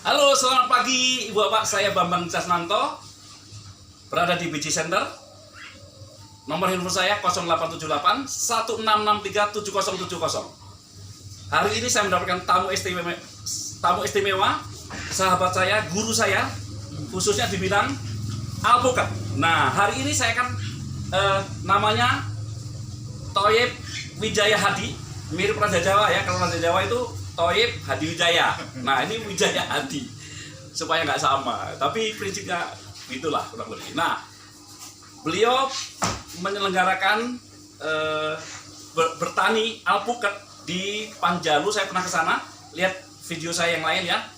Halo, selamat pagi Ibu Bapak, saya Bambang Casnanto, berada di BJ Center. Nomor handphone saya 0878 1663 7070. Hari ini saya mendapatkan tamu istimewa, sahabat saya, guru saya, khususnya di bidang alpukat. Nah, hari ini saya akan namanya Thoyib Wijaya Hadi, mirip Raja Jawa ya. Kalau Raja Jawa itu Thoyib Hadi Wijaya. Nah, ini Wijaya Hadi, supaya nggak sama. Tapi prinsipnya itulah kurang lebih. Nah, beliau menyelenggarakan bertani alpukat di Panjalu. Saya pernah ke sana, lihat video saya yang lain ya.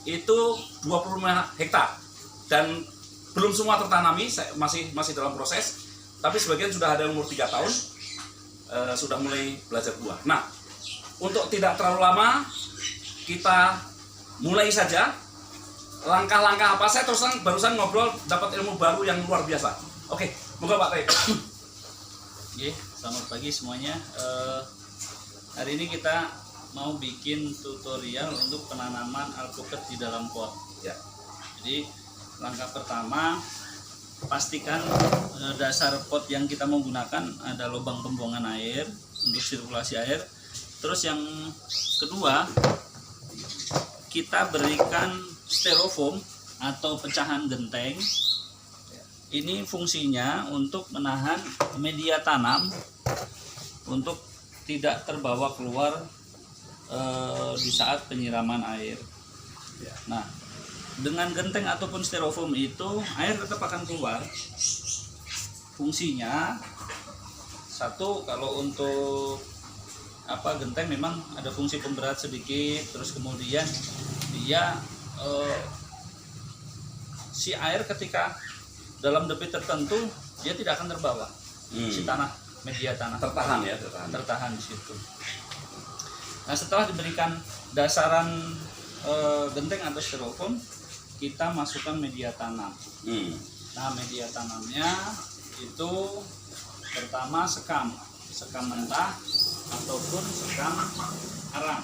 Itu 25 hektar dan belum semua tertanami, masih dalam proses. Tapi sebagian sudah ada umur 3 tahun, sudah mulai belajar buah. Nah, untuk tidak terlalu lama, kita mulai saja. Langkah-langkah apa, saya terus terang barusan ngobrol dapat ilmu baru yang luar biasa. Oke, moga Pak Thoyib. Oke, selamat pagi semuanya. Hari ini kita mau bikin tutorial untuk penanaman alpukat di dalam pot. Ya. Jadi langkah pertama, pastikan dasar pot yang kita mau gunakan ada lubang pembuangan air untuk sirkulasi air. Terus yang kedua, kita berikan styrofoam atau pecahan genteng. Ini fungsinya untuk menahan media tanam untuk tidak terbawa keluar di saat penyiraman air. Nah, dengan genteng ataupun styrofoam itu air tetap akan keluar. Fungsinya satu, kalau untuk genteng memang ada fungsi pemberat sedikit, terus kemudian dia si air ketika dalam debit tertentu dia tidak akan terbawa. Si tanah, media tanah Tertahan ya, tertahan di situ. Nah, setelah diberikan dasaran genteng atau styrofoam, kita masukkan media tanam. Nah, media tanamnya itu pertama sekam mentah ataupun sekam arang.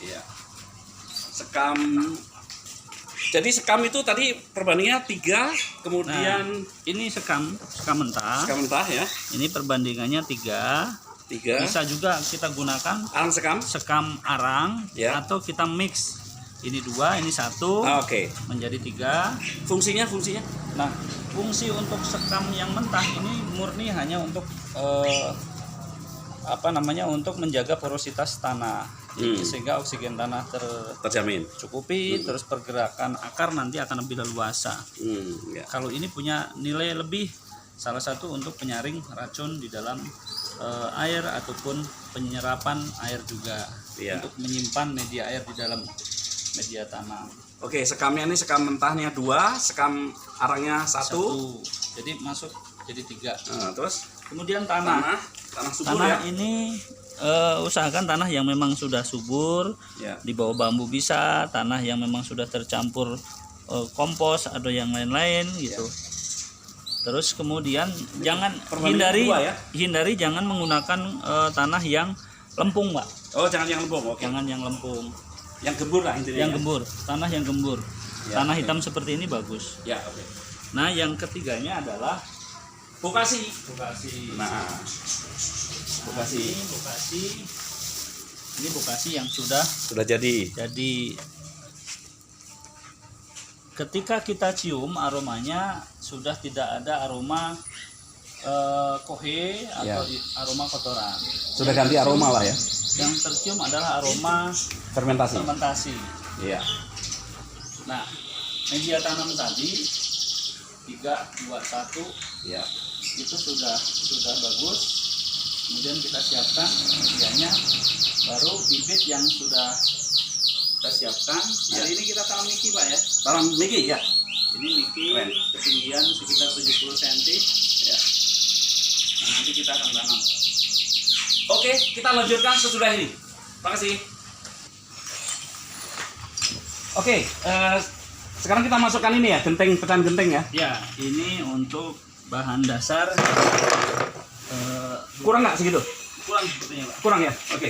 Iya. Sekam. Jadi sekam itu tadi perbandingannya 3, kemudian ini sekam mentah. sekam mentah ya. Ini perbandingannya 3. 3. Bisa juga kita gunakan Arang sekam. sekam arang Ya. atau kita mix. Ini 2, ini 1. Oke. Menjadi 3. Fungsinya. Nah, fungsi untuk sekam yang mentah ini murni hanya untuk untuk menjaga porositas tanah. Sehingga oksigen tanah Terjamin. tercukupi, terus pergerakan akar nanti akan lebih leluasa. Ya. Kalau ini punya nilai lebih, salah satu untuk penyaring racun di dalam air ataupun penyerapan air juga. Iya. Untuk menyimpan media air di dalam media tanam. Oke, sekamnya ini sekam mentahnya 2, sekam arangnya 1. Jadi masuk jadi 3. Terus Kemudian tanah subur tanah ya. ini usahakan tanah yang memang sudah subur, Ya. di bawah bambu bisa, tanah yang memang sudah tercampur kompos atau yang lain-lain gitu. Terus kemudian jangan perbandingan 2 ya? hindari jangan menggunakan tanah yang lempung, Pak. Oh, jangan yang lempung. Oke. Jangan yang lempung. Yang gembur lah intinya. Yang gembur, tanah yang gembur. Ya, Tanah oke. hitam seperti ini bagus. Ya, oke. Nah, yang ketiganya adalah Bokasi. Nah, Bokasi. Ini bokasi yang sudah jadi. Ketika kita cium aromanya sudah tidak ada aroma kohe atau aroma kotoran. Sudah ganti aroma lah ya. Yang tercium adalah aroma fermentasi. Iya. Nah, media tanam tadi 3, 2, 1 Iya. itu sudah bagus. Kemudian kita siapkan medianya, baru bibit yang sudah kita siapkan. Hari ini kita tanam niki, Pak ya. Tanam niki ya. Ini niki Keren. ketinggian sekitar 70 cm ya. Nah, nanti kita akan tanam. Oke, kita lanjutkan sesudah ini. Terima kasih. Oke, sekarang kita masukkan ini ya, pecahan genteng ya. Ya, ini untuk bahan dasar. Kurang nggak segitu? Kurang sepertinya, Pak. Kurang ya? Oke.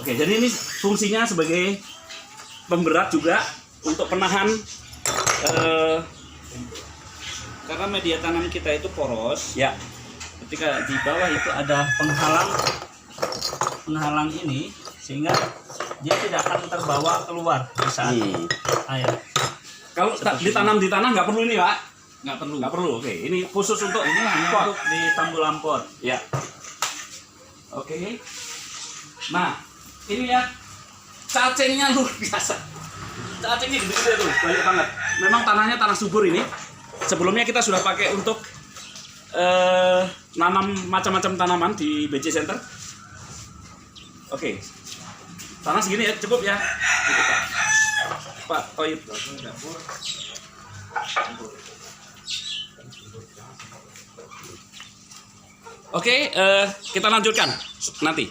Oke, jadi ini fungsinya sebagai pemberat juga untuk penahan Karena media tanam kita itu poros, ya. ketika di bawah itu ada penghalang ini, sehingga dia tidak akan terbawa keluar di saat air. Kalau ditanam di tanah nggak perlu ini, Pak. Nggak perlu. Nggak perlu. Oke, ini khusus untuk Ini hanya pot. untuk di tambulan pot. Ya. Oke. Nah, ini ya cacingnya luar biasa. Cacingnya gede-gede tuh, banyak banget. Memang tanahnya tanah subur ini. Sebelumnya kita sudah pakai untuk nanam macam-macam tanaman di BC Center. Oke. Tanah segini ya, cukup ya. Cukup, Pak. Pak Toyib. Oke, kita lanjutkan nanti.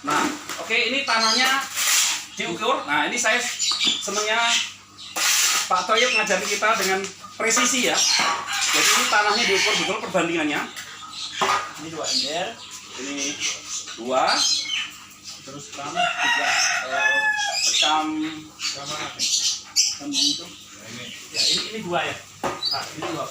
Nah, oke, ini tanahnya diukur. Nah, ini saya senangnya Pak Toyib ngajari kita dengan presisi ya. Jadi ini tanahnya diukur betul perbandingannya. Ini 2 ember, Ini 2, terus gram juga sekam yang itu. ya, ini 2 ya. Nah, ini 2.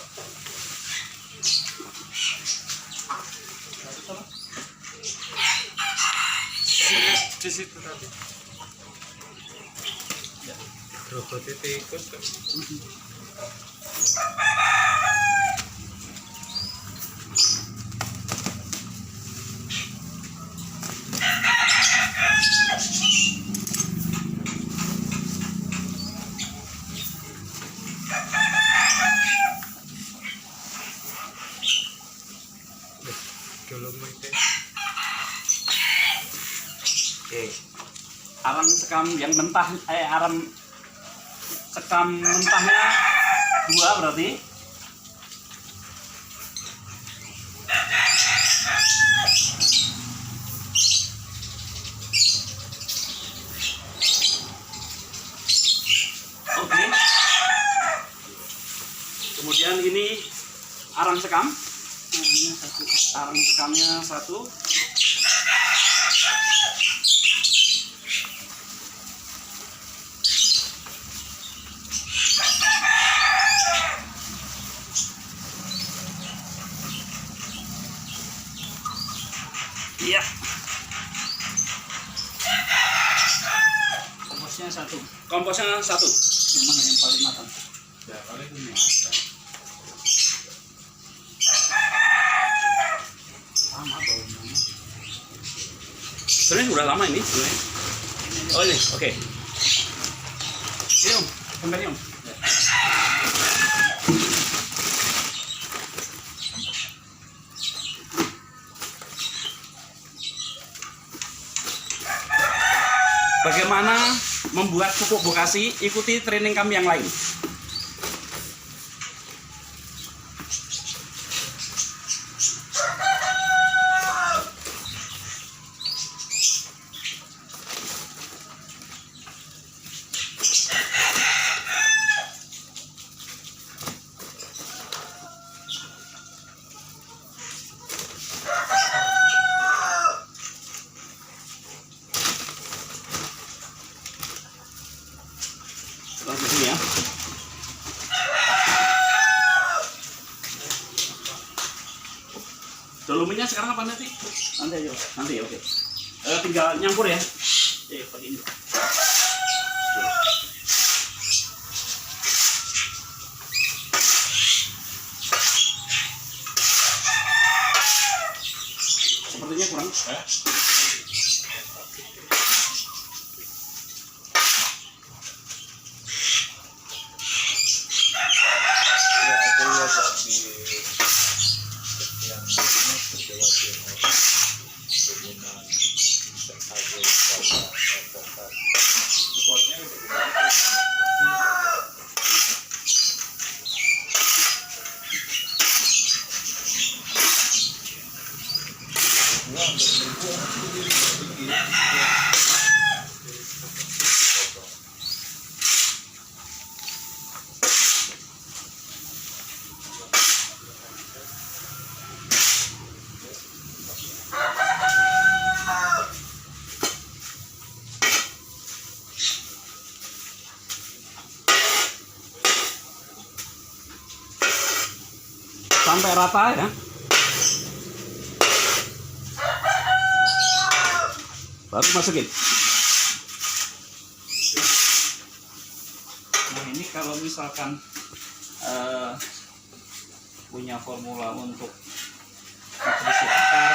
Di situ tadi. Robotnya tikus kan. Dolomite. Oke. Arang sekam yang mentah, arang sekam mentahnya 2 berarti. Oke. Kemudian ini arang sekam. Arang sekamnya 1. Iya. Komposnya 1. Komposnya 1. Yang mana yang paling matang? Ya, paling ini. Sama baunya. Sebenarnya udah lama ini sebenarnya. Oh ini, oke. Ini Om, kembali Om. Bagaimana membuat pupuk bokasi? Ikuti training kami yang lain. Langsung sini ya. Dolomitnya sekarang apa nanti? Nanti aja. Nanti, oke. Tinggal nyampur ya. Pakai ini. Sepertinya kurang. Ya, aku lihat di yang Jawa Timur hubungan terkait advokat. Spotnya udah sampai rata ya. Baru masukin. Nah ini kalau misalkan punya formula untuk nutrisi akar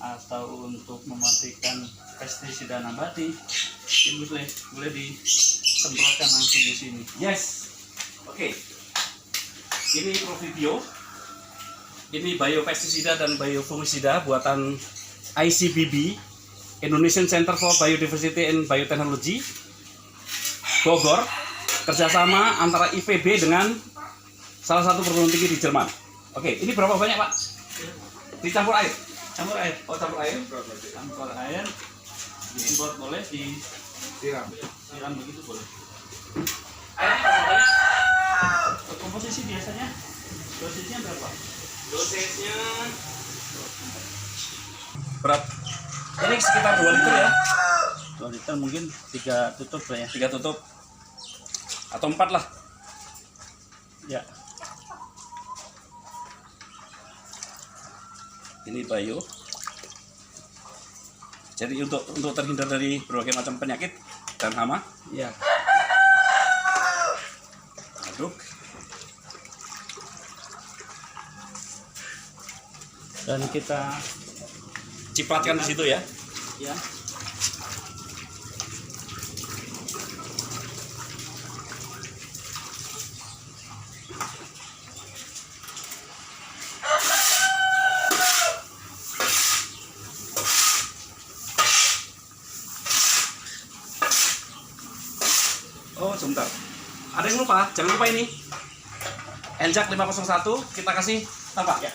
atau untuk mematikan pestisida nabati, ini boleh disemprotkan langsung di sini. Yes. Oke. Ini Provibio. Ini biopestisida dan biofungisida buatan ICBB, Indonesian Center for Biodiversity and Biotechnology, Bogor. Kerjasama antara IPB dengan salah satu perguruan tinggi di Jerman. Oke, ini berapa banyak Pak? Dicampur air? Campur air. Oh, campur air. Campur air. Disemprot boleh, disiram begitu boleh. Air berapa banyak? Komposisi biasanya dosisnya berapa? Dosisnya berapa? Ini sekitar 2 liter ya? 2 liter mungkin 3 tutup lah ya. 3 tutup atau 4 lah. Ya. Ini bio. Jadi untuk terhindar dari berbagai macam penyakit dan hama, Ya. aduk. Dan kita Cipratkan di situ ya. ya Oh, sebentar. Ada yang lupa, jangan lupa ini. Enjak 501 kita kasih apa? Ya.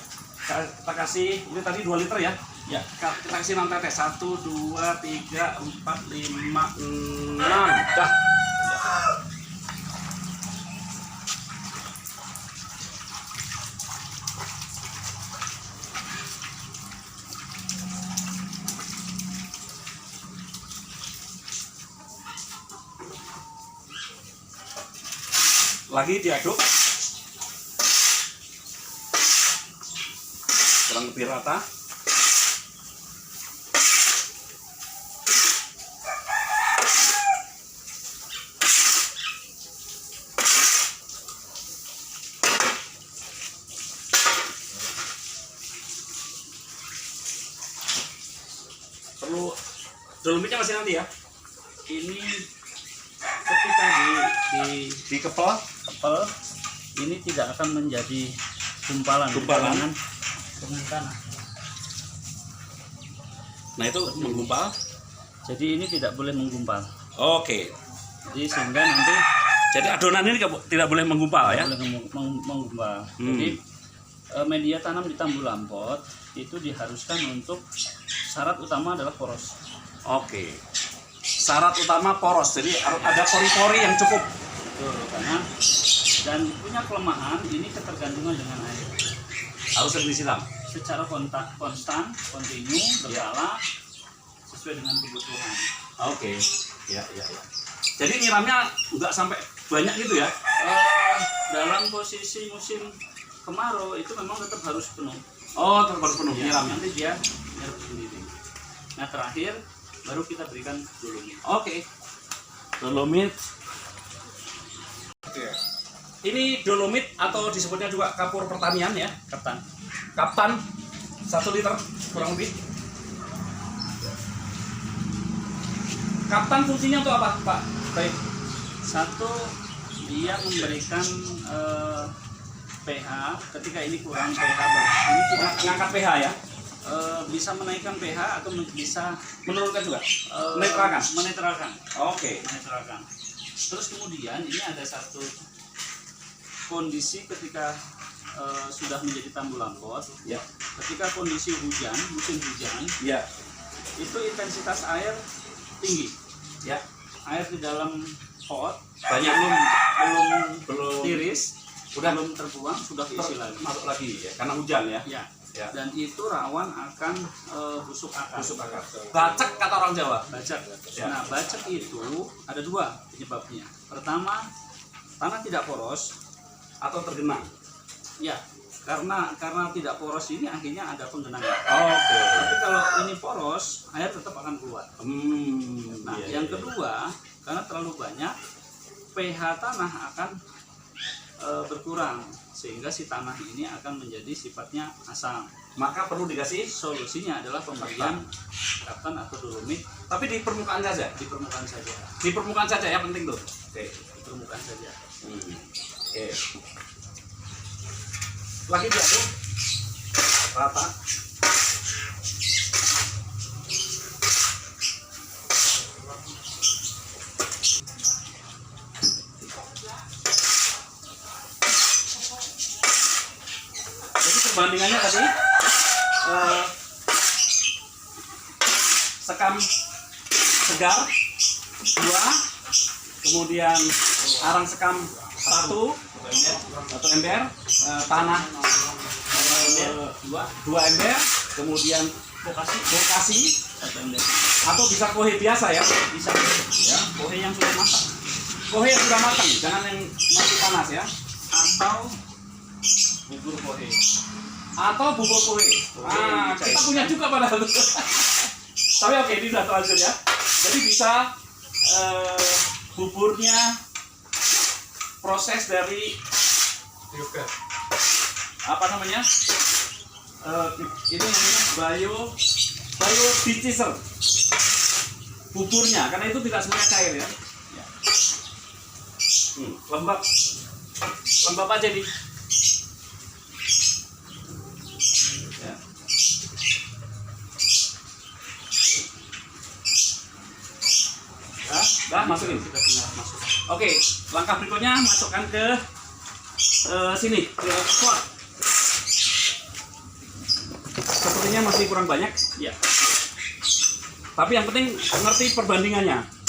Kita kasih ini tadi 2 liter ya. ya Kita kasih 6 tetes. 1 2 3 4 5 6. Dah. Lagi diaduk kurang lebih rata. Perlu dolomitnya masih nanti ya. ini ketika Dikepel. kepel ini tidak akan menjadi gumpalan dengan tanah. Nah itu menggumpal. Jadi ini tidak boleh menggumpal. Oke. Jadi sehingga nanti Jadi adonan ini tidak boleh menggumpal ya. boleh menggumpal. Jadi media tanam di Tambu Lampot itu diharuskan untuk syarat utama adalah poros. Oke. Syarat utama poros. Jadi harus ada pori-pori yang cukup. Betul, karena dan punya kelemahan ini ketergantungan dengan air. Harus sering disiram. Secara konstan, kontinu, berkala sesuai dengan kebutuhan. Oke. Ya. Jadi nyiramnya nggak sampai banyak gitu ya. Dalam posisi musim kemarau itu memang tetap harus penuh. Oh, tetap harus penuh Ya, nyiramnya. nanti dia nyerap sendiri. Nah terakhir baru kita berikan dolomit. Oke. Dolomit. Iya. Ini dolomit atau disebutnya juga kapur pertanian ya. Ketan. Kaptan 1 liter kurang lebih. Kaptan fungsinya untuk apa, Pak? Baik. Satu, dia memberikan pH ketika ini kurang pH bagus. Ini tidak Ngangkat pH ya. bisa menaikkan pH atau bisa Menurunkan juga. Menetralkan. menetralkan. Oke. Menetralkan. Terus kemudian ini ada satu kondisi ketika sudah menjadi Tambu Lampot. Ya. Ketika kondisi hujan, musim hujan, Ya. itu intensitas air tinggi. Ya. Air di dalam pot Banyak belum tiris, udah belum terbuang, sudah diisi lagi. masuk lagi ya karena hujan ya. Ya. Ya. Dan itu rawan akan busuk akar. Busuk akar. Bacek kata orang Jawa. Bacek. Ya. Nah, bacek itu ada 2 penyebabnya. Pertama, tanah tidak poros. Atau tergenang. Ya, karena tidak poros ini akhirnya ada penggenangan. Oke. Tapi kalau ini poros, air tetap akan keluar. Nah, Iya, yang iya. kedua, karena terlalu banyak, pH tanah akan berkurang sehingga si tanah ini akan menjadi sifatnya asam. Maka perlu dikasih, Solusinya adalah pemberian kaftan atau dolomit tapi di permukaan saja. di permukaan saja. Di permukaan saja ya, penting tuh. Oke. Di permukaan saja. Oke. Lagi diaduk rata. Jadi perbandingannya tadi sekam segar 2, kemudian arang sekam 1 atau ember, tanah 2 ember, kemudian bokasi atau bisa kohe biasa ya, Bisa ya, kohe yang sudah masak kohe yang sudah matang, jangan yang masih panas ya, atau bubur kohe. atau bubur kohe. Kita punya juga padahal. Tapi oke, ini sudah terlanjur ya. Jadi bisa buburnya proses dari Juga. apa namanya? Ini namanya biodiesel. Buburnya, karena itu tidak semuanya cair ya. Lembab aja nih. Ya. Dah masukin. Sudah tinggal masuk. Oke, langkah berikutnya masukkan ke sini, ke pot. Sepertinya masih kurang banyak, Ya, tapi yang penting ngerti perbandingannya.